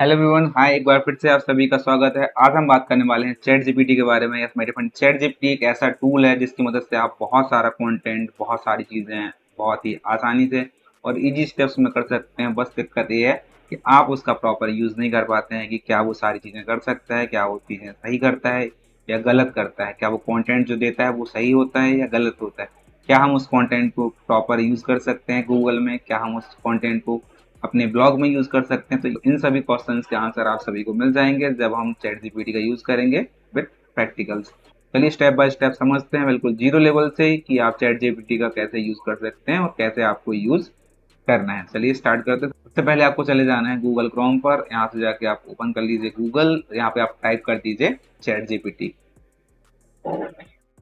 Hello everyone, हाय। एक बार फिर से आप सभी का स्वागत है। आज हम बात करने वाले हैं चैट जीपीटी के बारे में। यस मेरे फ्रेंड, चैट जीपीटी एक ऐसा टूल है जिसकी मदद से आप बहुत सारा कंटेंट, बहुत सारी चीजें बहुत ही आसानी से और इजी स्टेप्स में कर सकते हैं। बस दिक्कत ये है कि आप उसका प्रॉपर यूज नहीं कर पाते हैं कि क्या वो सारी चीजें कर सकता है, क्या वो चीजें सही करता है या गलत करता है, क्या वो कंटेंट जो देता है वो सही होता है या गलत होता है, क्या हम उस कंटेंट को प्रॉपर यूज कर सकते हैं गूगल में, क्या हम उस कंटेंट को अपने ब्लॉग में यूज कर सकते हैं। तो इन सभी क्वेश्चंस के आंसर आप सभी को मिल जाएंगे जब हम चैट जीपीटी का यूज करेंगे विद प्रैक्टिकल्स। चलिए स्टेप बाय स्टेप समझते हैं, बिल्कुल जीरो लेवल से ही, कि आप चैट जीपीटी का कैसे यूज कर सकते हैं और कैसे आपको यूज करना है। चलिए स्टार्ट करते हैं। सबसे पहले आपको चले जाना है गूगल क्रोम पर। यहाँ से जाके आप ओपन कर लीजिए गूगल। यहाँ पे आप टाइप कर दीजिए चैट जीपीटी।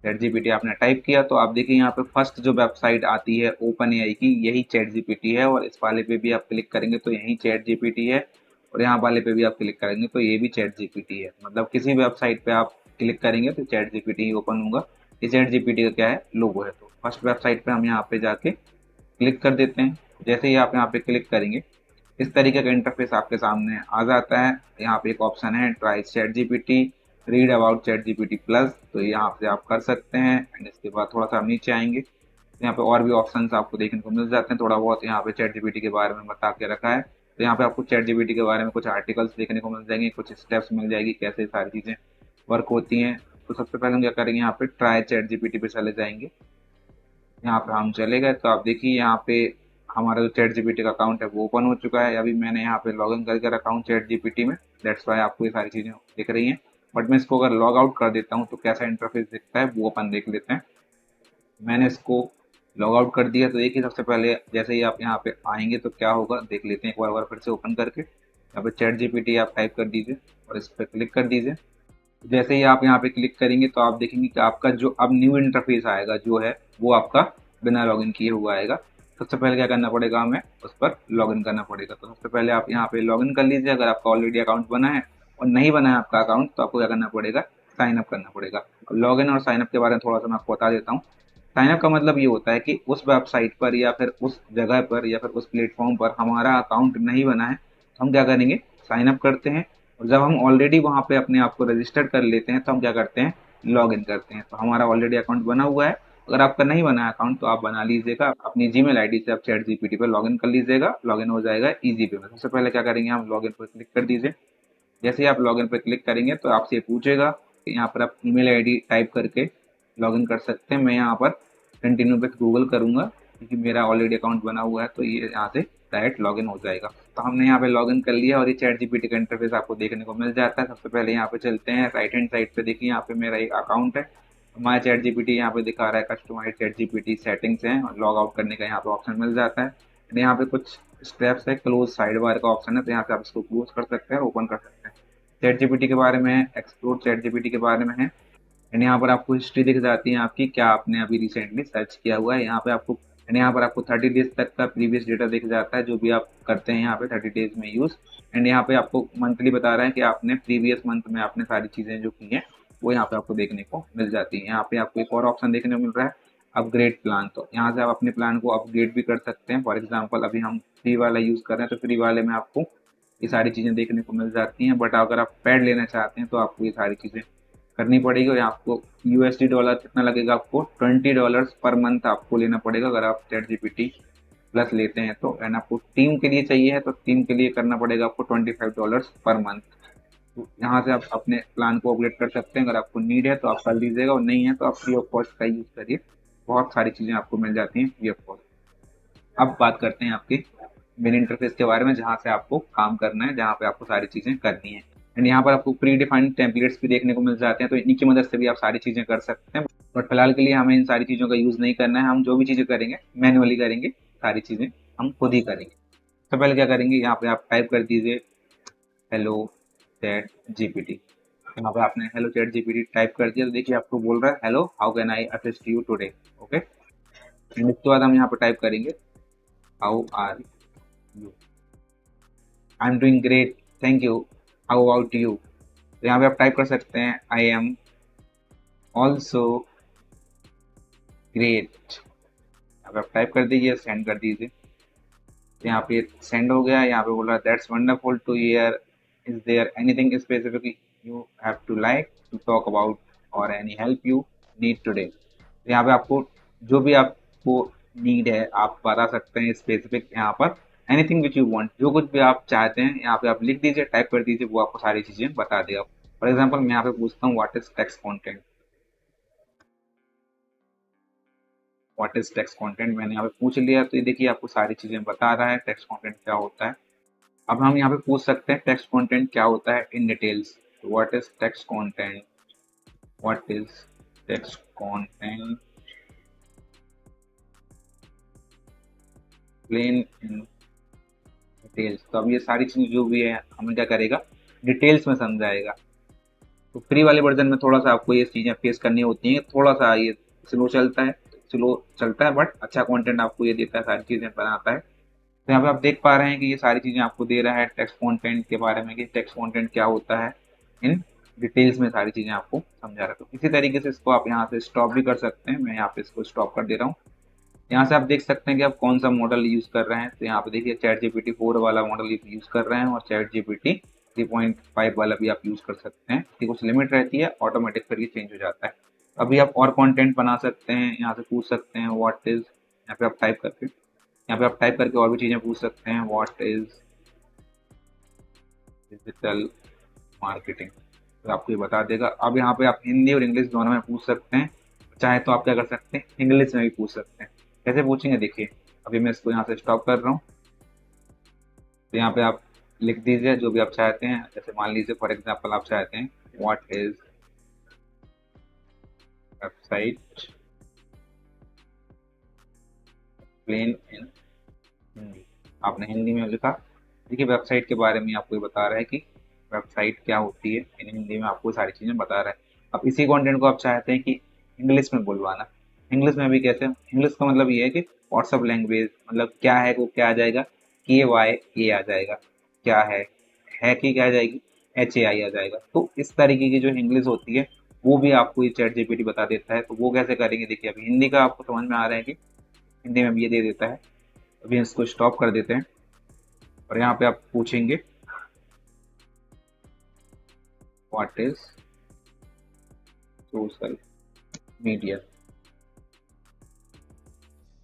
चैट जीपीटी आपने टाइप किया तो आप देखिए यहाँ पे फर्स्ट जो वेबसाइट आती है ओपन एआई की, यही चैट जीपीटी है। और इस वाले पे भी आप क्लिक करेंगे तो यही चैट जीपीटी है, और यहाँ वाले पे भी आप क्लिक करेंगे तो ये भी चैट जीपीटी है। मतलब किसी वेबसाइट पे आप क्लिक करेंगे तो चैट जीपीटी ही ओपन होगा। ये चैट जीपीटी का क्या है, लोगो है। तो फर्स्ट वेबसाइट पे हम यहाँ पे जाके क्लिक कर देते हैं। जैसे ही आप यहाँ पे क्लिक करेंगे इस तरीके का इंटरफेस आपके सामने आ जाता है। यहाँ पे एक ऑप्शन है try chat GPT, read about chat GPT plus, तो यहाँ से आप कर सकते हैं। एंड इसके बाद थोड़ा सा हम नीचे आएंगे, यहाँ पे और भी ऑप्शन आपको देखने को मिल जाते हैं। थोड़ा बहुत यहाँ पे चैट जीपीटी के बारे में बता के रखा है। तो यहाँ पे आपको चैट जीपीटी के बारे में कुछ आर्टिकल्स देखने को मिल जाएंगे, कुछ स्टेप्स मिल जाएगी कैसे सारी चीजें वर्क होती हैं। तो सबसे पहले हम क्या करेंगे, यहाँ पे ट्राई चैट जीपीटी पे चले जाएंगे। यहाँ पे हम चले गए तो आप देखिए यहाँ पे हमारा जो चैट जीपीटी का अकाउंट है वो ओपन हो चुका है। अभी मैंने यहाँ पे लॉग इन करके रखा हूँ चैट जीपीटी में, दैट्स वाई आपको ये सारी चीजें दिख रही हैं। बट मैं इसको अगर लॉग आउट कर देता हूँ तो कैसा इंटरफेस दिखता है वो अपन देख लेते हैं। मैंने इसको लॉग आउट कर दिया तो देखिए सबसे पहले जैसे ही आप यहाँ पे आएंगे तो क्या होगा देख लेते हैं एक बार फिर से ओपन करके। यहाँ पे चैट जीपीटी आप टाइप कर दीजिए और इस पर क्लिक कर दीजिए। जैसे ही आप यहाँ पे क्लिक करेंगे तो आप देखेंगे कि आपका जो अब न्यू इंटरफेस आएगा जो है वो आपका बिना लॉगिन किए हुआ आएगा। सबसे पहले क्या करना पड़ेगा, हमें उस पर लॉगिन करना पड़ेगा। तो सबसे पहले आप यहाँ पे लॉगिन कर लीजिए अगर आपका ऑलरेडी अकाउंट बना है। और नहीं बना है आपका अकाउंट तो आपको क्या करना पड़ेगा, साइन अप करना पड़ेगा। लॉगिन और साइन अप के बारे में थोड़ा सा मैं आपको बता देता हूँ। साइन अप का मतलब ये होता है कि उस वेबसाइट पर या फिर उस जगह पर या फिर उस प्लेटफॉर्म पर हमारा अकाउंट नहीं बना है तो हम क्या करेंगे, साइन अप करते हैं। और जब हम ऑलरेडी वहां पे अपने आप को रजिस्टर्ड कर लेते हैं तो हम क्या करते हैं, लॉग इन करते हैं। तो हमारा ऑलरेडी अकाउंट बना हुआ है। अगर आपका नहीं बना है अकाउंट तो आप बना लीजिएगा अपनी जीमेल आईडी से, आप चैट जीपीटी पर लॉग इन कर लीजिएगा, लॉग इन हो जाएगा इजी पे में। सबसे पहले क्या करेंगे, हम लॉग इन पर क्लिक कर दीजिए। जैसे ही आप लॉगिन पर क्लिक करेंगे तो आपसे ये पूछेगा कि यहाँ पर आप ईमेल आईडी टाइप करके लॉगिन कर सकते हैं। मैं यहाँ पर कंटिन्यू पे गूगल करूंगा क्योंकि मेरा ऑलरेडी अकाउंट बना हुआ है तो ये यहाँ से डायरेक्ट लॉगिन हो जाएगा। तो हमने यहाँ पे लॉगिन कर लिया और ये चैट जीपीटी का इंटरफेस आपको देखने को मिल जाता है। सबसे पहले यहाँ पे चलते हैं राइट हैंड साइड पे, देखिए यहाँ पे मेरा एक अकाउंट है। हमारा चैट जीपीटी यहाँ पे दिखा रहा है कस्टमाइज चैट जीपीटी सेटिंग्स हैं, और लॉग आउट करने का यहाँ पे ऑप्शन मिल जाता है। And यहाँ पे कुछ स्टेप्स है, क्लोज साइड बार का ऑप्शन है, तो यहाँ से आप इसको क्लोज कर सकते हैं, ओपन कर सकते हैं। चैट जीपीटी के बारे में, एक्सप्लोर चैट जीपीटी के बारे में है। एंड यहाँ पर आपको हिस्ट्री दिख जाती है आपकी, क्या आपने अभी रिसेंटली सर्च किया हुआ है। यहाँ पे आपको एंड यहाँ पर आपको 30 डेज तक का प्रीवियस डेटा दिख जाता है जो भी आप करते हैं यहाँ पे 30 डेज में यूज। एंड यहाँ पे आपको मंथली बता रहा है कि आपने प्रीवियस मंथ में आपने सारी चीजें जो की हैं वो यहाँ पे आपको देखने को मिल जाती है। यहाँ पे आपको एक और ऑप्शन देखने को मिल रहा है, अपग्रेड प्लान। तो यहाँ से आप अपने प्लान को अपग्रेड भी कर सकते हैं। फॉर एग्जाम्पल अभी हम फ्री वाला यूज कर रहे हैं तो फ्री वाले में आपको ये सारी चीजें देखने को मिल जाती हैं। बट अगर आप पैड लेना चाहते हैं तो आपको ये सारी चीजें करनी पड़ेगी। और आपको यूएसडी डॉलर कितना लगेगा, आपको $20 पर मंथ आपको लेना पड़ेगा अगर आप चैट जीपीटी प्लस लेते हैं तो। एंड आपको टीम के लिए चाहिए है तो टीम के लिए करना पड़ेगा आपको $25 पर मंथ। तो यहाँ से आप अपने प्लान को अपग्रेड कर सकते हैं। अगर आपको नीड है तो आप कर लीजिएगा और नहीं है तो आप फ्री ऑफ कॉस्ट का यूज करिए। बहुत सारी चीजें आपको मिल जाती हैं फ्री ऑफ कॉस्ट। अब बात करते हैं आपके मेन इंटरफेस के बारे में, जहाँ से आपको काम करना है, जहाँ पे आपको सारी चीजें करनी है। एंड यहाँ पर आपको प्री डिफाइंड टेम्पलेट्स भी देखने को मिल जाते हैं, तो इन्हीं की मदद से भी आप सारी चीजें कर सकते हैं। बट फिलहाल के लिए हमें इन सारी चीजों का यूज नहीं करना है। हम जो भी चीजें करेंगे मैन्युअली करेंगे, सारी चीजें हम खुद ही करेंगे। तो पहले क्या करेंगे, यहाँ पे आप टाइप कर दीजिए हेलो चैट जीपीटी। यहाँ पे आपने हेलो चैट जीपीटी टाइप कर दिया तो देखिए आपको बोल रहा है hello how can I assist you today. Okay, इसके बाद हम यहाँ पे टाइप करेंगे how are you. I am doing great, thank you, how about you. तो यहाँ पे आप टाइप कर सकते हैं आई एम ऑल्सो ग्रेट। यहाँ पे आप टाइप कर दीजिए, सेंड कर दीजिए। तो यहाँ पे सेंड हो गया। यहाँ पे बोल रहा है that's wonderful to hear, is there anything specific you have to like to talk about or any help you need today? यहाँ पे आपको जो भी आपको नीड है आप बता सकते हैं स्पेसिफिक यहाँ पर एनीथिंग विच यू वांट, जो कुछ भी आप चाहते हैं यहाँ पे आप लिख दीजिए, टाइप कर दीजिए, वो आपको सारी चीजें बता देगा। फॉर एग्जाम्पल मैं यहाँ पे पूछता हूँ what is text content. What is text content मैंने यहाँ पे पूछ लिया, तो ये देखिए आपको सारी चीजें बता रहा है टेक्स्ट कंटेंट क्या होता है। अब हम यहाँ पे पूछ सकते हैं टेक्स्ट कंटेंट क्या होता है in details. What is text content, what is text content plain in details. तो अब ये सारी चीजें जो भी है हमें क्या करेगा, डिटेल्स में समझाएगा। तो फ्री वाले वर्जन में थोड़ा सा आपको ये चीजें फेस करनी होती हैं, थोड़ा सा ये स्लो चलता है, बट अच्छा कंटेंट आपको ये देता है, सारी चीजें बनाता है। तो यहाँ पे आप देख पा रहे हैं कि ये सारी चीजें आपको दे रहा है टेक्स्ट कंटेंट के बारे में कि टेक्स्ट कंटेंट क्या होता है इन डिटेल्स में, सारी चीजें आपको समझा रहा है। इसी तरीके से इसको आप यहाँ से स्टॉप भी कर सकते हैं। मैं यहाँ पे इसको स्टॉप कर दे रहा हूँ। यहाँ से आप देख सकते हैं कि आप कौन सा मॉडल यूज कर रहे हैं। तो यहाँ पे देखिए चैट जीपीटी 4 वाला मॉडल यूज कर रहे हैं और चैट जीपीटी 3.5 वाला भी आप यूज कर सकते हैं। इसकी कुछ लिमिट रहती है, ऑटोमेटिक फिर ये चेंज हो जाता है। अभी आप और कंटेंट बना सकते हैं, यहाँ से पूछ सकते हैं व्हाट इज, यहाँ पे आप टाइप करके और भी चीजें पूछ सकते हैं। व्हाट इज डिजिटल मार्केटिंग, तो आपको ये बता देगा। अब यहाँ पे आप हिंदी और इंग्लिश दोनों में पूछ सकते हैं। चाहे तो आप क्या कर सकते हैं, इंग्लिश में भी पूछ सकते हैं। कैसे पूछेंगे देखिए, अभी मैं इसको यहाँ से स्टॉप कर रहा हूँ। तो यहाँ पे आप लिख दीजिए जो भी आप चाहते हैं। जैसे मान लीजिए फॉर एग्जांपल आप चाहते हैं व्हाट इज वेबसाइट प्लेन इन हिंदी, आपने हिंदी में लिखा। देखिए वेबसाइट के बारे में आपको ये बता रहा है कि वेबसाइट क्या होती है, इन हिंदी में आपको सारी चीजें बता रहा है। अब इसी कंटेंट को आप चाहते हैं कि इंग्लिश में बोलवाना, इंग्लिश में भी कैसे, इंग्लिश का मतलब ये है कि व्हाट्सअप लैंग्वेज, मतलब क्या है वो क्या आ जाएगा, KYA आ जाएगा, क्या है कि क्या आ जाएगी, HAI आ जाएगा। तो इस तरीके की जो इंग्लिश होती है वो भी आपको ये चैट जीपीटी बता देता है। तो वो कैसे करेंगे देखिए, अभी हिंदी का आपको समझ में आ रहा है कि हिंदी में भी ये दे देता है। अभी इसको स्टॉप कर देते हैं और यहाँ पे आप पूछेंगे what is social media,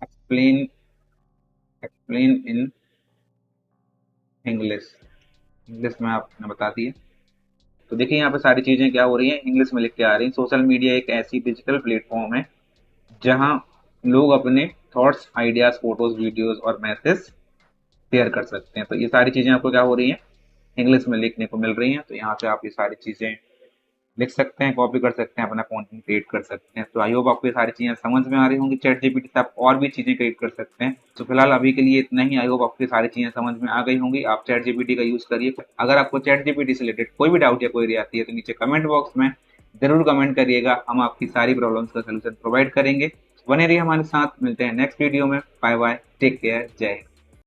explain in English, English में आपने बता दिए। तो देखिए यहाँ पे सारी चीजें क्या हो रही हैं, इंग्लिश में लिख के आ रही हैं। सोशल मीडिया एक ऐसी डिजिटल प्लेटफॉर्म है जहां लोग अपने थॉट्स, आइडियाज, फोटोज, वीडियोस और मैसेज शेयर कर सकते हैं। तो ये सारी चीजें आपको क्या हो रही हैं, इंग्लिश में लिखने को मिल रही हैं। तो यहाँ से आप ये सारी चीजें लिख सकते हैं, कॉपी कर सकते हैं, अपना कंटेंट क्रिएट कर सकते हैं। तो आई होप आपको ये सारी चीजें समझ में आ रही होंगी। चैट जीपीटी से आप और भी चीजें क्रिएट कर सकते हैं। तो फिलहाल अभी के लिए इतना ही। आई होप आपको ये सारी चीजें समझ में आ गई होंगी। आप चैट जीपीटी का यूज करिए। अगर आपको चैट जीपीटी से रिलेटेड कोई भी डाउट या क्वेरी आती है तो नीचे कमेंट बॉक्स में जरूर कमेंट करिएगा, हम आपकी सारी प्रॉब्लम्स का सोल्यूशन प्रोवाइड करेंगे। बने रहिए हमारे साथ, मिलते हैं नेक्स्ट वीडियो में। बाय बाय, टेक केयर, जय हिंद।